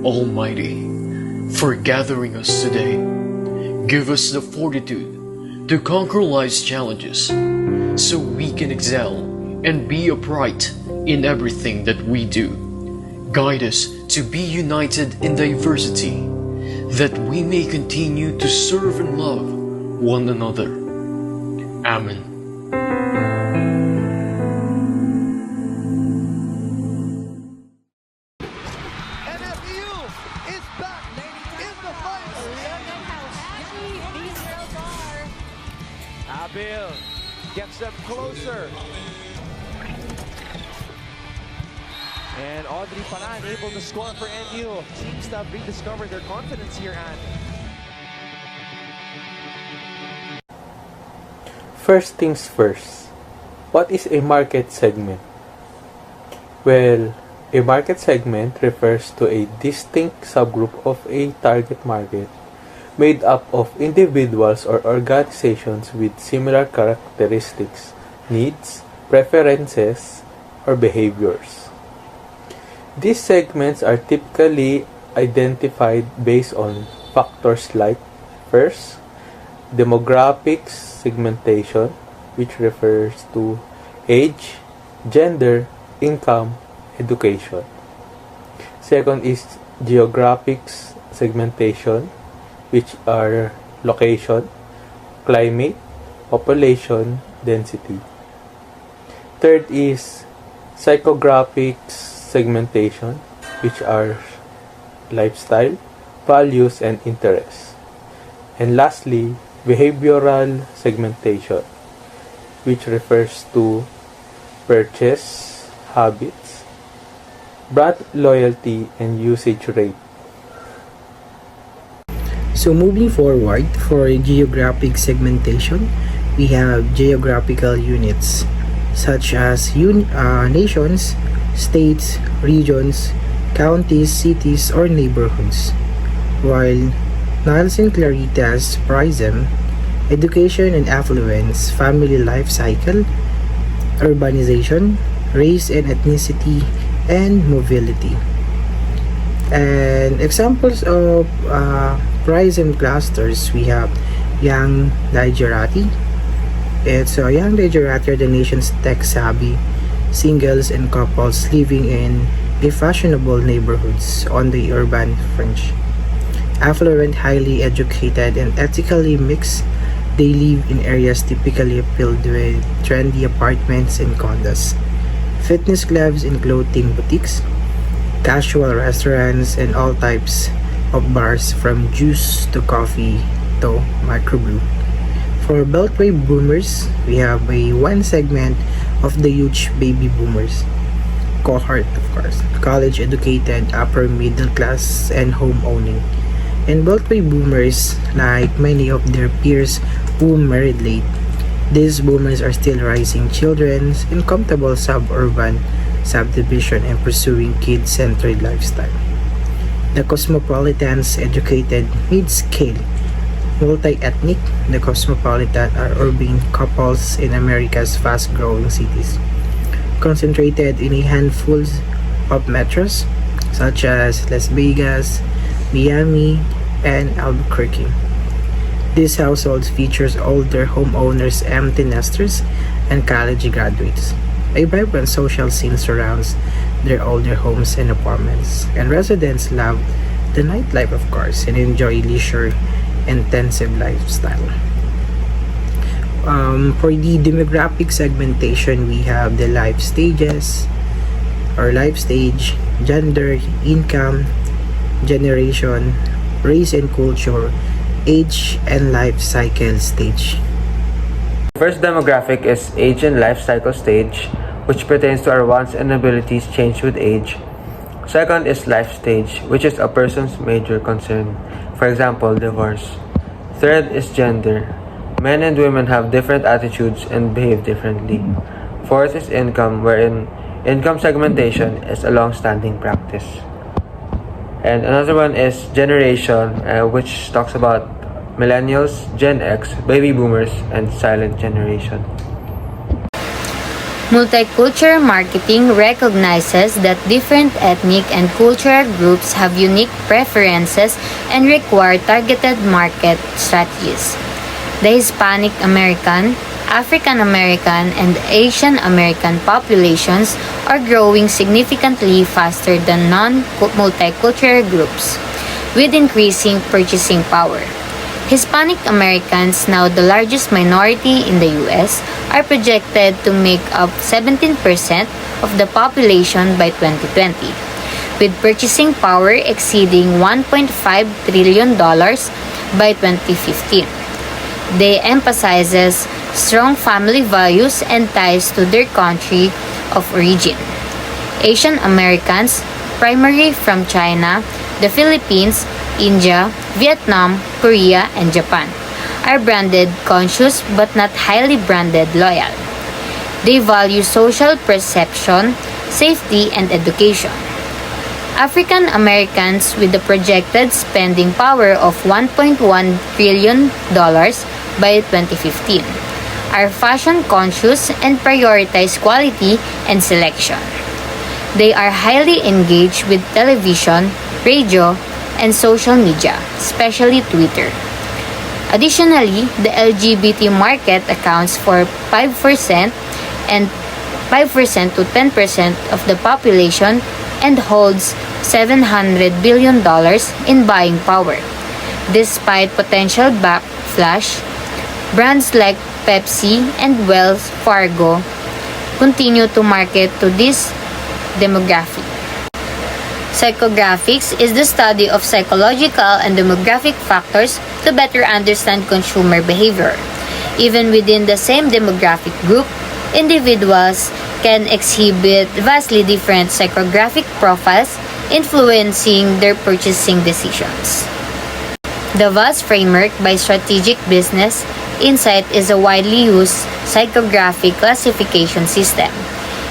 Almighty, for gathering us today. Give us the fortitude to conquer life's challenges so we can excel and be upright in everything that we do. Guide us to be united in diversity, that we may continue to serve and love one another. Amen. Bill gets them closer. And Audrey Paran able to score for NU. Seems to have rediscovered their confidence here, Anne. First things first, what is a market segment? Well, a market segment refers to a distinct subgroup of a target market made up of individuals or organizations with similar characteristics, needs, preferences, or behaviors. These segments are typically identified based on factors like, first, demographics segmentation, which refers to age, gender, income, education. Second is geographic segmentation, which are location, climate, population, density. Third is psychographic segmentation, which are lifestyle, values, and interests. And lastly, behavioral segmentation, which refers to purchase habits, brand loyalty, and usage rate. So moving forward, for geographic segmentation, we have geographical units such as nations, states, regions, counties, cities, or neighborhoods. While Niles and Clarita's prism, education and affluence, family life cycle, urbanization, race and ethnicity, and mobility. And examples of prism clusters, we have young Nigerati. It's young Nigerati are the nation's tech-savvy singles and couples living in a fashionable neighborhoods on the urban fringe. Affluent, highly educated, and ethically mixed, they live in areas typically filled with trendy apartments and condos, fitness clubs and clothing boutiques, casual restaurants, and all types of bars from juice to coffee to microbrew. For Beltway boomers, we have one segment of the huge baby boomers cohort, of course, college educated, upper middle class, and home owning. And Beltway boomers, like many of their peers who married late, these boomers are still raising children in comfortable suburban subdivision and pursuing kid-centered lifestyle. The cosmopolitans, educated, mid-scale, multi-ethnic, the cosmopolitan are urban couples in America's fast-growing cities, concentrated in a handful of metros such as Las Vegas, Miami, and Albuquerque. These households features older homeowners, empty nesters, and college graduates. A vibrant social scene surrounds their older homes and apartments, and residents love the nightlife, of course, and enjoy leisure-intensive lifestyle. For the demographic segmentation, we have the life stages, or life stage, gender, income, generation, race and culture, age, and life cycle stage. First demographic is age and life cycle stage, which pertains to our wants and abilities change with age. Second is life stage, which is a person's major concern, for example, divorce. Third is gender. Men and women have different attitudes and behave differently. Fourth is income, wherein income segmentation is a long-standing practice. And another one is generation, which talks about millennials, Gen X, baby boomers, and silent generation. Multicultural marketing recognizes that different ethnic and cultural groups have unique preferences and require targeted market strategies. The Hispanic American, African American, and Asian American populations are growing significantly faster than non-multicultural groups, with increasing purchasing power. Hispanic Americans, now the largest minority in the U.S., are projected to make up 17% of the population by 2020, with purchasing power exceeding $1.5 trillion by 2015. They emphasizes strong family values and ties to their country of origin. Asian Americans, primarily from China, the Philippines, India, Vietnam, Korea, and Japan, are branded conscious but not highly branded loyal. They value social perception, safety, and education. African Americans, with a projected spending power of $1.1 trillion by 2015, are fashion conscious and prioritize quality and selection. They are highly engaged with television, radio, and social media, especially Twitter. Additionally, the LGBT market accounts for 5% and 5% to 10% of the population and holds $700 billion in buying power. Despite potential backlash, brands like Pepsi and Wells Fargo continue to market to this demographic. Psychographics is the study of psychological and demographic factors to better understand consumer behavior. Even within the same demographic group, individuals can exhibit vastly different psychographic profiles, influencing their purchasing decisions. The VAS framework by Strategic Business Insight is a widely used psychographic classification system.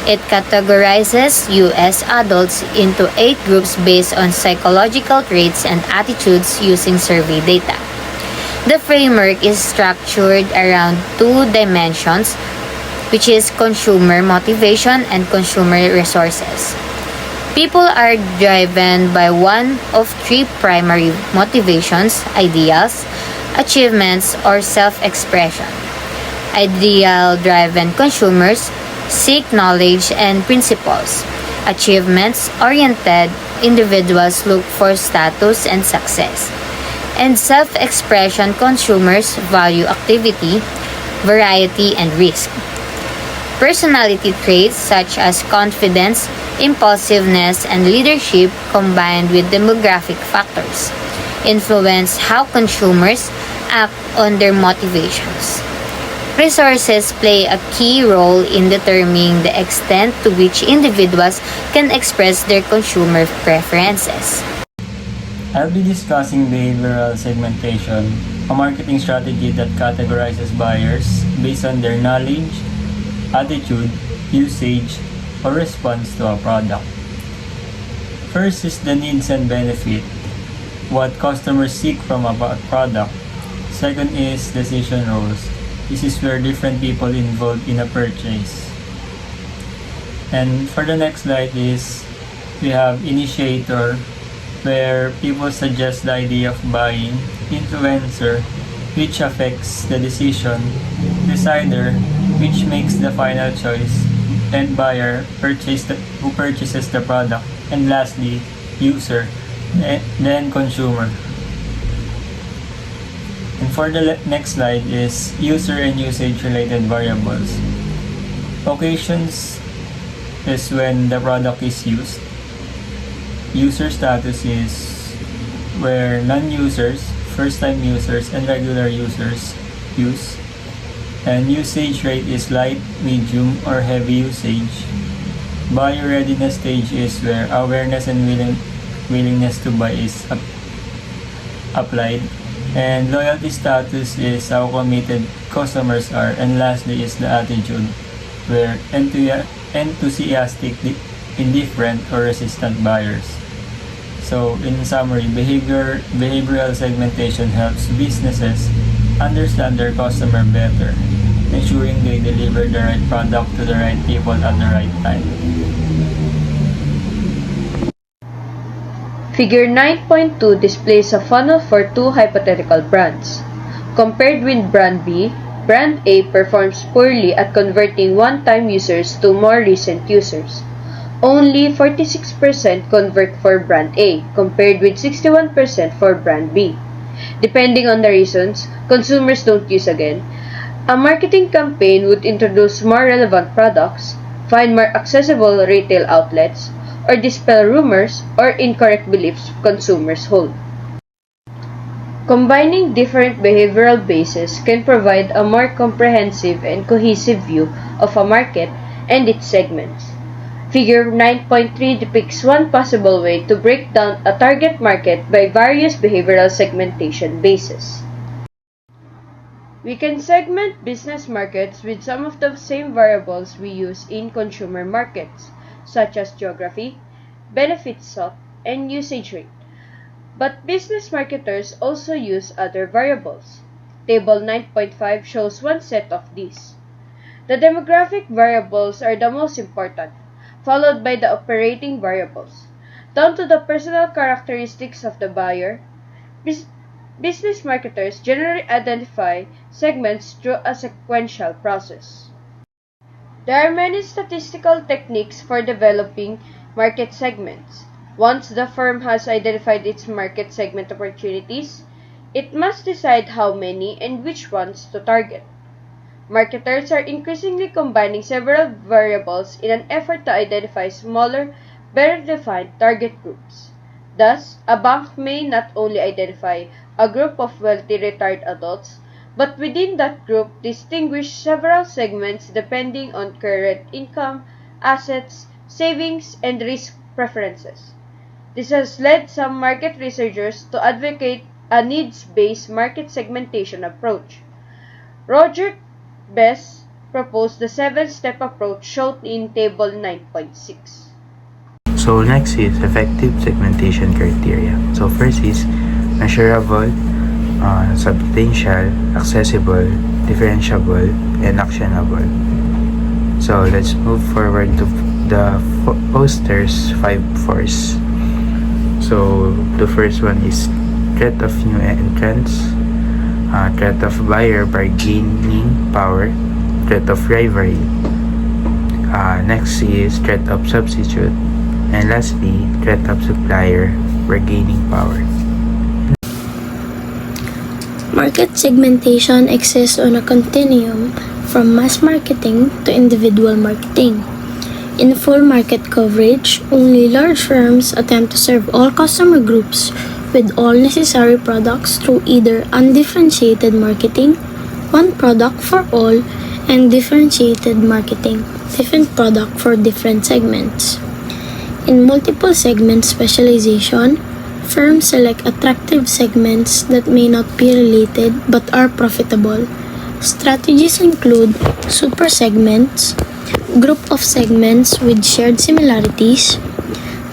It categorizes U.S. adults into 8 groups based on psychological traits and attitudes using survey data. The framework is structured around 2 dimensions, which is consumer motivation and consumer resources. People are driven by one of 3 primary motivations: ideals, achievements, or self-expression. Ideal-driven consumers seek knowledge and principles. Achievements-oriented individuals look for status and success. And self-expression consumers value activity, variety, and risk. Personality traits such as confidence, impulsiveness, and leadership, combined with demographic factors, influence how consumers act on their motivations. Resources play a key role in determining the extent to which individuals can express their consumer preferences. I'll be discussing behavioral segmentation, a marketing strategy that categorizes buyers based on their knowledge, attitude, usage, or response to a product. First is the needs and benefit, what customers seek from a product. Second is decision roles. This is where different people involved in a purchase. And for the next slide is, we have initiator, where people suggest the idea of buying. Influencer, which affects the decision. Decider, which makes the final choice. And buyer, who purchases the product. And lastly, user, then consumer. And for the next slide is user and usage related variables. Occasions is when the product is used. User status is where non-users, first-time users, and regular users use. And usage rate is light, medium, or heavy usage. Buyer readiness stage is where awareness and willingness to buy is applied. And loyalty status is how committed customers are. And lastly is the attitude, where enthusiastic, indifferent, or resistant buyers. So in summary, behavioral segmentation helps businesses understand their customer better. ensuring they deliver the right product to the right people at the right time. Figure 9.2 displays a funnel for two hypothetical brands. Compared with brand B, brand A performs poorly at converting one-time users to more recent users. Only 46% convert for brand A, compared with 61% for brand B. Depending on the reasons, consumers don't use again. A marketing campaign would introduce more relevant products, find more accessible retail outlets, or dispel rumors or incorrect beliefs consumers hold. Combining different behavioral bases can provide a more comprehensive and cohesive view of a market and its segments. Figure 9.3 depicts one possible way to break down a target market by various behavioral segmentation bases. We can segment business markets with some of the same variables we use in consumer markets, such as geography, benefits sought, and usage rate. But business marketers also use other variables. Table 9.5 shows one set of these. The demographic variables are the most important, followed by the operating variables. Down to the personal characteristics of the buyer, business marketers generally identify segments through a sequential process. There are many statistical techniques for developing market segments. Once the firm has identified its market segment opportunities, it must decide how many and which ones to target. Marketers are increasingly combining several variables in an effort to identify smaller, better-defined target groups. Thus, a bank may not only identify a group of wealthy retired adults, but within that group distinguish several segments depending on current income, assets, savings, and risk preferences. This has led some market researchers to advocate a needs-based market segmentation approach. Roger Best proposed the 7-step approach shown in Table 9.6. So next is effective segmentation criteria. So first is measurable, substantial, accessible, differentiable, and actionable. So let's move forward to the poster's 5 force. So the first one is threat of new entrants, threat of buyer bargaining power, threat of rivalry. Next is threat of substitute, and lastly, threat of supplier bargaining power. Market segmentation exists on a continuum from mass marketing to individual marketing. In full market coverage, only large firms attempt to serve all customer groups with all necessary products through either undifferentiated marketing, one product for all, and differentiated marketing, different product for different segments. In multiple segment specialization, firms select attractive segments that may not be related but are profitable. Strategies include super segments, group of segments with shared similarities,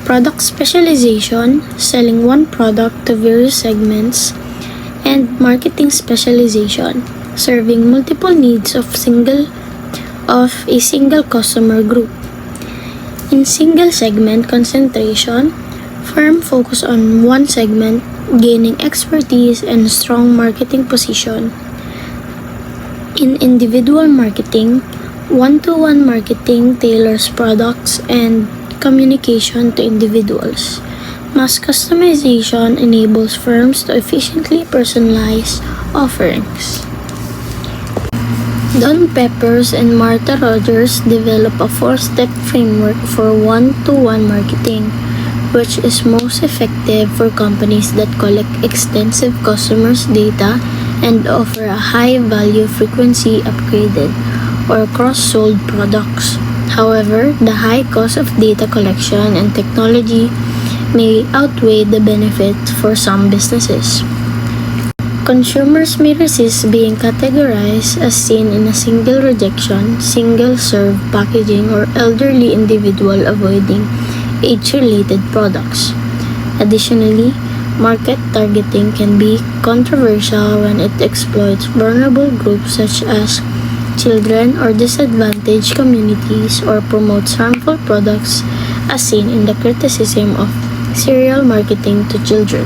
product specialization, selling one product to various segments, and marketing specialization, serving multiple needs of a single customer group. In single segment concentration, firm focus on one segment, gaining expertise and strong marketing position. In individual marketing, one-to-one marketing tailors products and communication to individuals. Mass customization enables firms to efficiently personalize offerings. Don Peppers and Martha Rogers develop a 4-step framework for one-to-one marketing, which is most effective for companies that collect extensive customers' data and offer a high-value frequency upgraded or cross-sold products. However, the high cost of data collection and technology may outweigh the benefit for some businesses. Consumers may resist being categorized as seen in a single rejection, single-serve packaging, or elderly individual avoiding age-related products. Additionally, market targeting can be controversial when it exploits vulnerable groups such as children or disadvantaged communities or promotes harmful products as seen in the criticism of serial marketing to children.